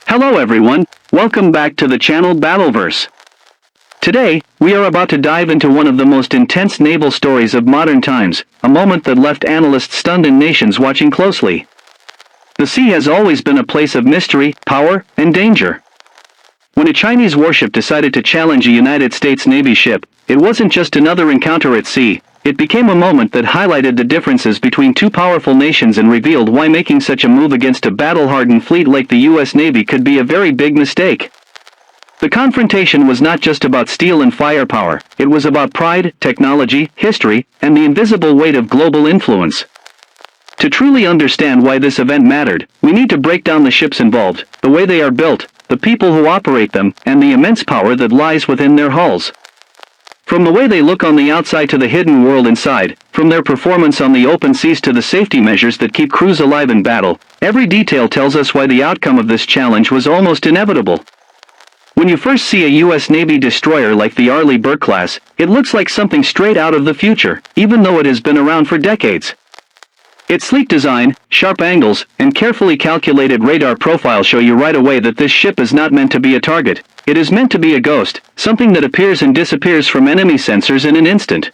Hello everyone, welcome back to the channel Battleverse. Today, we are about to dive into one of the most intense naval stories of modern times, a moment that left analysts stunned and nations watching closely. The sea has always been a place of mystery, power, and danger. When a Chinese warship decided to challenge a United States Navy ship, it wasn't just another encounter at sea. It became a moment that highlighted the differences between two powerful nations and revealed why making such a move against a battle-hardened fleet like the U.S. Navy could be a very big mistake. The confrontation was not just about steel and firepower, it was about pride, technology, history, and the invisible weight of global influence. To truly understand why this event mattered, we need to break down the ships involved, the way they are built, the people who operate them, and the immense power that lies within their hulls. From the way they look on the outside to the hidden world inside, from their performance on the open seas to the safety measures that keep crews alive in battle, every detail tells us why the outcome of this challenge was almost inevitable. When you first see a U.S. Navy destroyer like the Burke-class, it looks like something straight out of the future, even though it has been around for decades. Its sleek design, sharp angles, and carefully calculated radar profile show you right away that this ship is not meant to be a target. It is meant to be a ghost, something that appears and disappears from enemy sensors in an instant.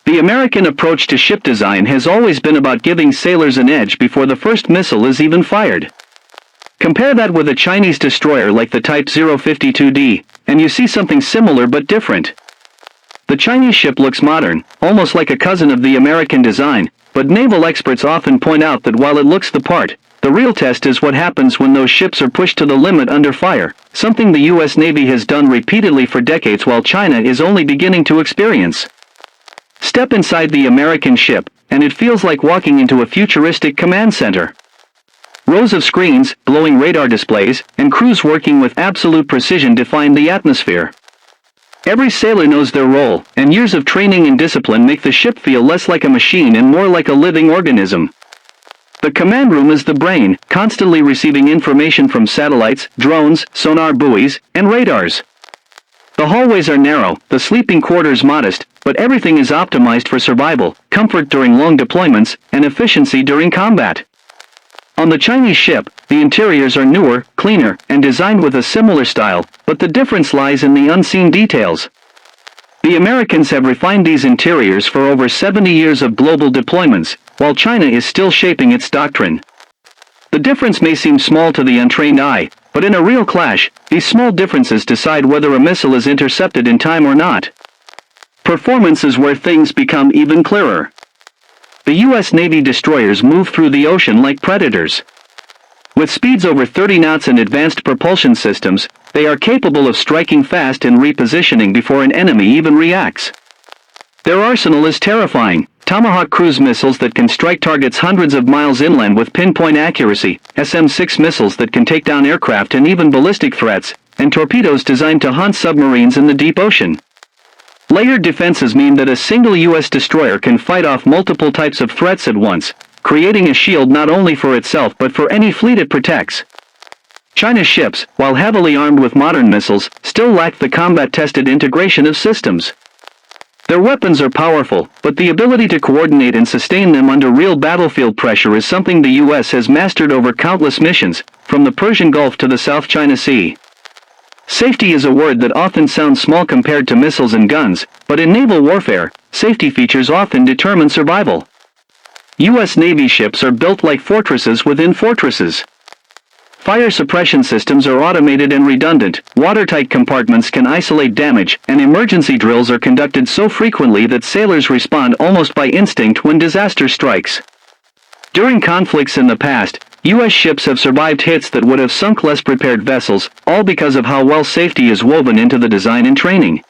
The American approach to ship design has always been about giving sailors an edge before the first missile is even fired. Compare that with a Chinese destroyer like the Type 052D, and you see something similar but different. The Chinese ship looks modern, almost like a cousin of the American design, but naval experts often point out that while it looks the part, the real test is what happens when those ships are pushed to the limit under fire, something the U.S. Navy has done repeatedly for decades while China is only beginning to experience. Step inside the American ship, and it feels like walking into a futuristic command center. Rows of screens, glowing radar displays, and crews working with absolute precision define the atmosphere. Every sailor knows their role, and years of training and discipline make the ship feel less like a machine and more like a living organism. The command room is the brain, constantly receiving information from satellites, drones, sonar buoys, and radars. The hallways are narrow, the sleeping quarters modest, but everything is optimized for survival, comfort during long deployments, and efficiency during combat. On the Chinese ship, the interiors are newer, cleaner, and designed with a similar style, but the difference lies in the unseen details. The Americans have refined these interiors for over 70 years of global deployments, while China is still shaping its doctrine. The difference may seem small to the untrained eye, but in a real clash, these small differences decide whether a missile is intercepted in time or not. Performance is where things become even clearer. The U.S. Navy destroyers move through the ocean like predators. With speeds over 30 knots and advanced propulsion systems, they are capable of striking fast and repositioning before an enemy even reacts. Their arsenal is terrifying. Tomahawk cruise missiles that can strike targets hundreds of miles inland with pinpoint accuracy, SM-6 missiles that can take down aircraft and even ballistic threats, and torpedoes designed to hunt submarines in the deep ocean. Layered defenses mean that a single U.S. destroyer can fight off multiple types of threats at once, creating a shield not only for itself but for any fleet it protects. China's ships, while heavily armed with modern missiles, still lack the combat-tested integration of systems. Their weapons are powerful, but the ability to coordinate and sustain them under real battlefield pressure is something the U.S. has mastered over countless missions, from the Persian Gulf to the South China Sea. Safety is a word that often sounds small compared to missiles and guns, but in naval warfare, safety features often determine survival. U.S. Navy ships are built like fortresses within fortresses. Fire suppression systems are automated and redundant, watertight compartments can isolate damage, and emergency drills are conducted so frequently that sailors respond almost by instinct when disaster strikes. During conflicts in the past, U.S. ships have survived hits that would have sunk less prepared vessels, all because of how well safety is woven into the design and training.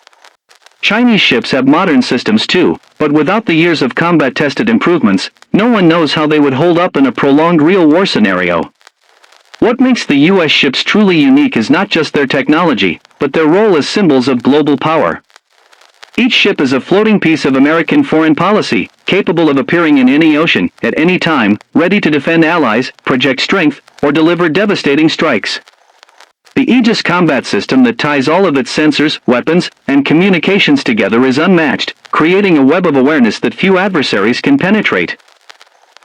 Chinese ships have modern systems too, but without the years of combat-tested improvements, no one knows how they would hold up in a prolonged real war scenario. What makes the U.S. ships truly unique is not just their technology, but their role as symbols of global power. Each ship is a floating piece of American foreign policy, capable of appearing in any ocean, at any time, ready to defend allies, project strength, or deliver devastating strikes. The Aegis combat system that ties all of its sensors, weapons, and communications together is unmatched, creating a web of awareness that few adversaries can penetrate.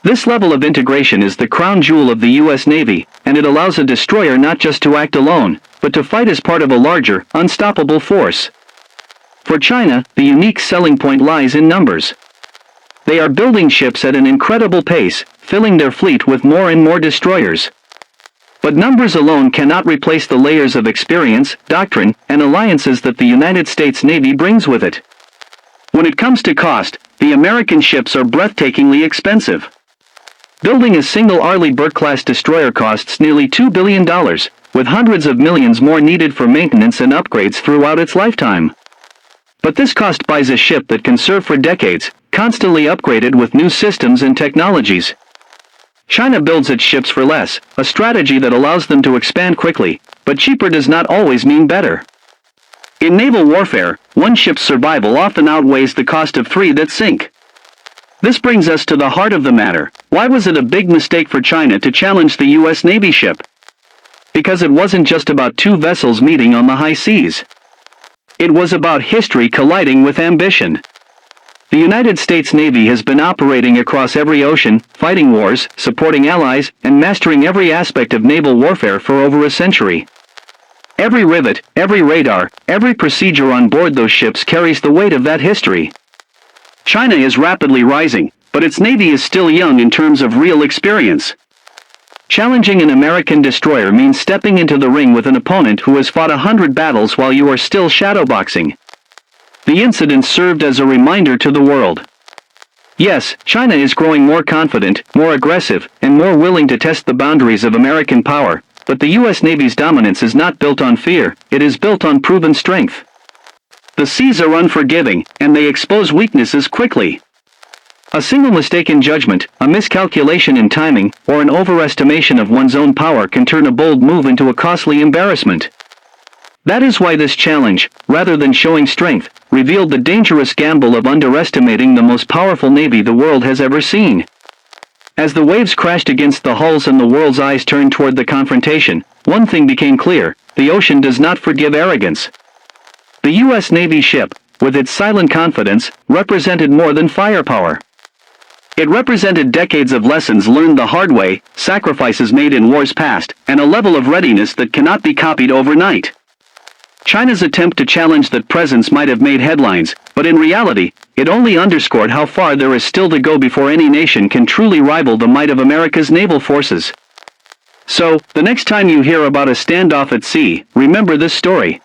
This level of integration is the crown jewel of the U.S. Navy, and it allows a destroyer not just to act alone, but to fight as part of a larger, unstoppable force. For China, the unique selling point lies in numbers. They are building ships at an incredible pace, filling their fleet with more and more destroyers. But numbers alone cannot replace the layers of experience, doctrine, and alliances that the United States Navy brings with it. When it comes to cost, the American ships are breathtakingly expensive. Building a single Arleigh Burke-class destroyer costs nearly $2 billion, with hundreds of millions more needed for maintenance and upgrades throughout its lifetime. But this cost buys a ship that can serve for decades, constantly upgraded with new systems and technologies. China builds its ships for less, a strategy that allows them to expand quickly, but cheaper does not always mean better. In naval warfare, one ship's survival often outweighs the cost of three that sink. This brings us to the heart of the matter. Why was it a big mistake for China to challenge the U.S. Navy ship? Because it wasn't just about two vessels meeting on the high seas. It was about history colliding with ambition. The United States Navy has been operating across every ocean, fighting wars, supporting allies, and mastering every aspect of naval warfare for over a century. Every rivet, every radar, every procedure on board those ships carries the weight of that history. China is rapidly rising, but its Navy is still young in terms of real experience. Challenging an American destroyer means stepping into the ring with an opponent who has fought 100 battles while you are still shadowboxing. The incident served as a reminder to the world. Yes, China is growing more confident, more aggressive, and more willing to test the boundaries of American power, but the U.S. Navy's dominance is not built on fear, it is built on proven strength. The seas are unforgiving, and they expose weaknesses quickly. A single mistake in judgment, a miscalculation in timing, or an overestimation of one's own power can turn a bold move into a costly embarrassment. That is why this challenge, rather than showing strength, revealed the dangerous gamble of underestimating the most powerful navy the world has ever seen. As the waves crashed against the hulls and the world's eyes turned toward the confrontation, one thing became clear: the ocean does not forgive arrogance. The U.S. Navy ship, with its silent confidence, represented more than firepower. It represented decades of lessons learned the hard way, sacrifices made in wars past, and a level of readiness that cannot be copied overnight. China's attempt to challenge that presence might have made headlines, but in reality, it only underscored how far there is still to go before any nation can truly rival the might of America's naval forces. So, the next time you hear about a standoff at sea, remember this story.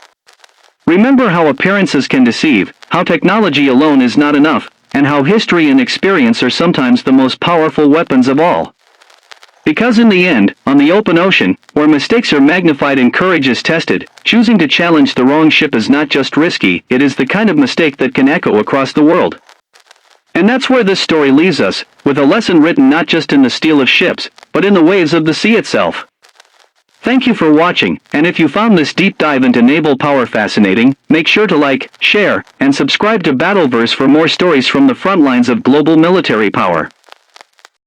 Remember how appearances can deceive, how technology alone is not enough, and how history and experience are sometimes the most powerful weapons of all. Because in the end, on the open ocean, where mistakes are magnified and courage is tested, choosing to challenge the wrong ship is not just risky, it is the kind of mistake that can echo across the world. And that's where this story leaves us, with a lesson written not just in the steel of ships, but in the waves of the sea itself. Thank you for watching, and if you found this deep dive into naval power fascinating, make sure to like, share, and subscribe to Battleverse for more stories from the front lines of global military power.